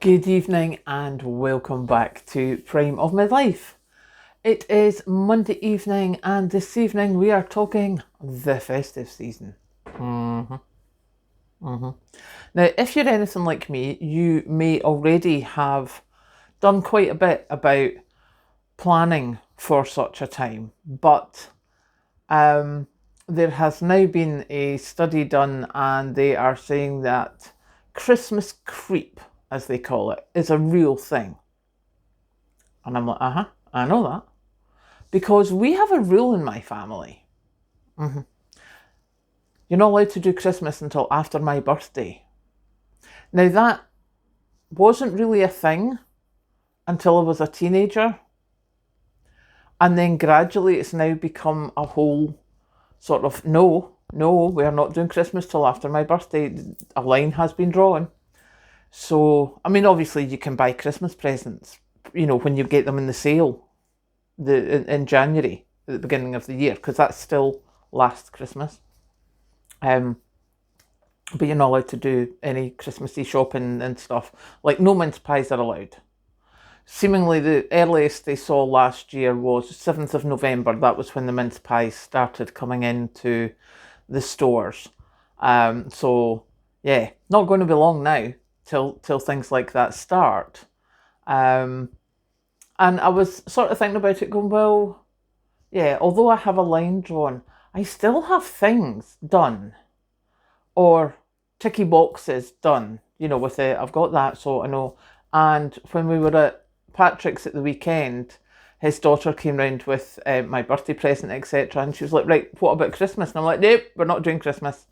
Good evening and welcome back to Prime of My Life. It is Monday evening and this evening we are talking the festive season. Now, if you're anything like me, you may already have done quite a bit about planning for such a time, but there has now been a study done and they are saying that Christmas creep, as they call it, is a real thing. And I'm like, I know that. Because we have a rule in my family. You're not allowed to do Christmas until after my birthday. Now that wasn't really a thing until I was a teenager. And then gradually it's now become a whole sort of, no, we're not doing Christmas till after my birthday. A line has been drawn. So, I mean, obviously you can buy Christmas presents, when you get them in the sale in January, at the beginning of the year, because that's still last Christmas. But you're not allowed to do any Christmassy shopping and stuff. Like, no mince pies are allowed. Seemingly the earliest they saw last year was 7th of November. That was when the mince pies started coming into the stores. So, yeah, not going to be long now till things like that start. And I was sort of thinking about it going, well, yeah, although I have a line drawn, I still have things done or ticky boxes done, with it. I've got that, so I know. And when we were at Patrick's at the weekend, his daughter came round with my birthday present, etc. And she was like, right, what about Christmas? And I'm like, nope, we're not doing Christmas.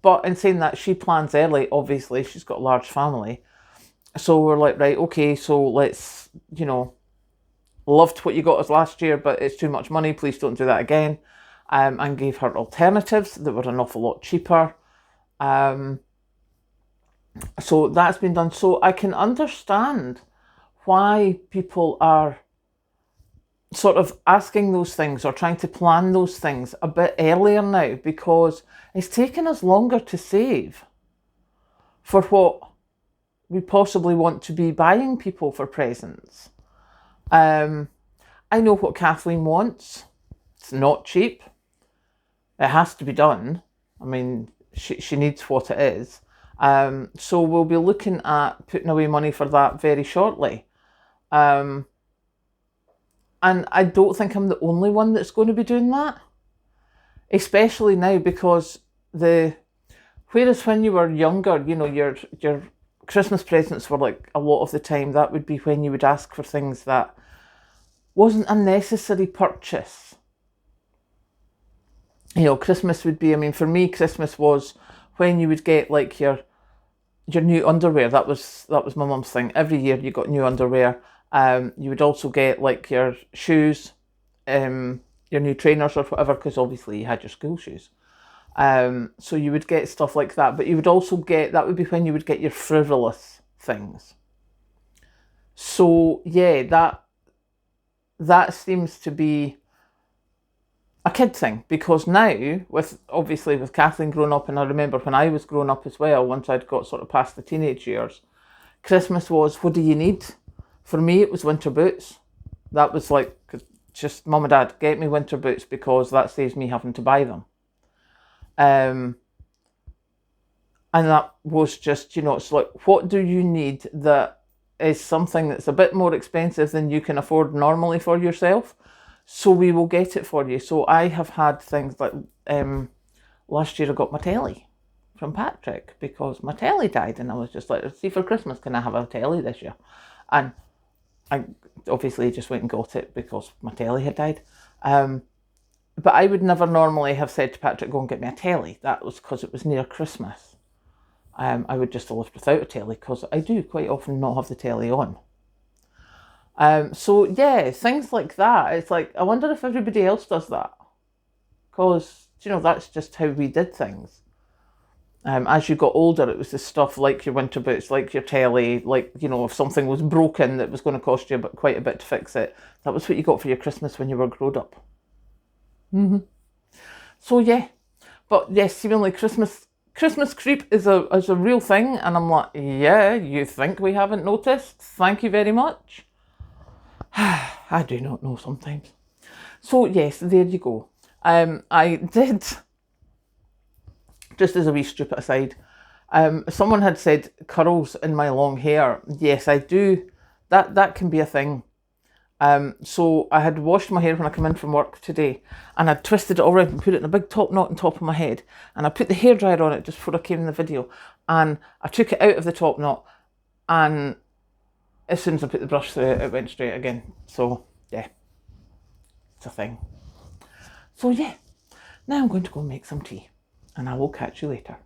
But in saying that, she plans early, obviously. She's got a large family. So we're like, right, okay, so let's, loved what you got us last year, but it's too much money. Please don't do that again. And gave her alternatives that were an awful lot cheaper. So that's been done. So I can understand why people are sort of asking those things or trying to plan those things a bit earlier now, because it's taken us longer to save for what we possibly want to be buying people for presents. I know what Kathleen wants. It's not cheap. It has to be done. I mean, she needs what it is. So we'll be looking at putting away money for that very shortly. And I don't think I'm the only one that's going to be doing that. Especially now, because whereas when you were younger, your Christmas presents were like a lot of the time, that would be when you would ask for things that wasn't a necessary purchase. Christmas would be, for me, Christmas was when you would get like your new underwear. That was my mum's thing. Every year you got new underwear. You would also get like your shoes, your new trainers or whatever, because obviously you had your school shoes. So you would get stuff like that, but you would also that would be when you would get your frivolous things. So yeah, that seems to be a kid thing, because now with Kathleen growing up, and I remember when I was growing up as well, once I'd got sort of past the teenage years, Christmas was, what do you need? For me, it was winter boots. That was like, just mum and dad, get me winter boots because that saves me having to buy them. And that was just, it's like, what do you need that is something that's a bit more expensive than you can afford normally for yourself? So we will get it for you. So I have had things like, last year I got my telly from Patrick because my telly died, and I was just like, see, for Christmas, can I have a telly this year? And I obviously just went and got it because my telly had died. But I would never normally have said to Patrick, go and get me a telly. That was because it was near Christmas. I would just have lived without a telly, because I do quite often not have the telly on. So yeah, things like that. It's like, I wonder if everybody else does that. Because, that's just how we did things. As you got older, it was the stuff like your winter boots, like your telly, like, if something was broken that was going to cost you quite a bit to fix it. That was what you got for your Christmas when you were grown up. So yeah. But yes, seemingly Christmas Christmas creep is a real thing, and I'm like, yeah, you think we haven't noticed? Thank you very much. I do not know sometimes. So yes, there you go. I did, just as a wee stupid aside, someone had said curls in my long hair. Yes, I do. That can be a thing. So I had washed my hair when I came in from work today, and I twisted it all around and put it in a big top knot on top of my head, and I put the hairdryer on it just before I came in the video, and I took it out of the top knot, and as soon as I put the brush through it, it went straight again. So yeah, it's a thing. So yeah, now I'm going to go make some tea, and I will catch you later.